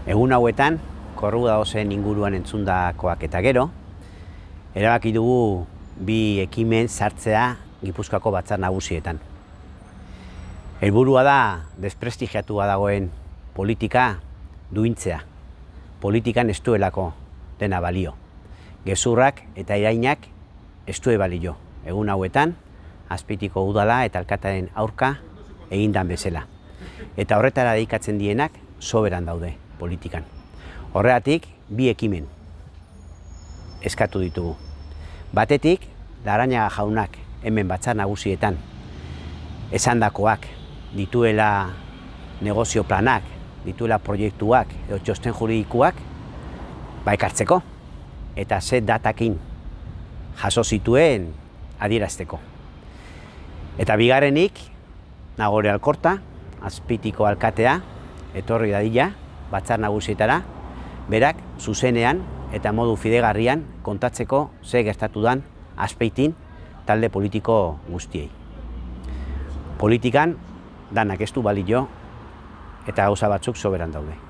Egun hauetan, Korrugadozen inguruan entzundakoak eta gero, erabaki dugu bi ekimen sartzea Gipuzkoako batzar nagusietan. Helburua da desprestigiatua dagoen politika duintzea. Politikan ez duelako dena balio. Gezurrak eta irainak ez du balio. Egun hauetan, Azpeitiko udala eta alkatearen aurka egindan bezala. Eta horretara dedikatzen dienak soberan daude politikan. Horregatik, bi ekimen eskatu ditugu. Batetik, Larrañaga jaunak hemen batzar nagusietan esandakoak dituela negozio planak, dituela proiektuak edo txosten juridikoak ekartzeko eta ze datakin jaso zituen adierazteko. Eta bigarrenik, Nagore Alkorta, Azpeitiko alkatea, etorri dadila batzar nagusietara, berak zuzenean eta modu fidegarrian kontatzeko ze gertatu dan Azpeitin talde politiko guztiei. Politikan danak ez du balio eta gauza batzuk soberan daude.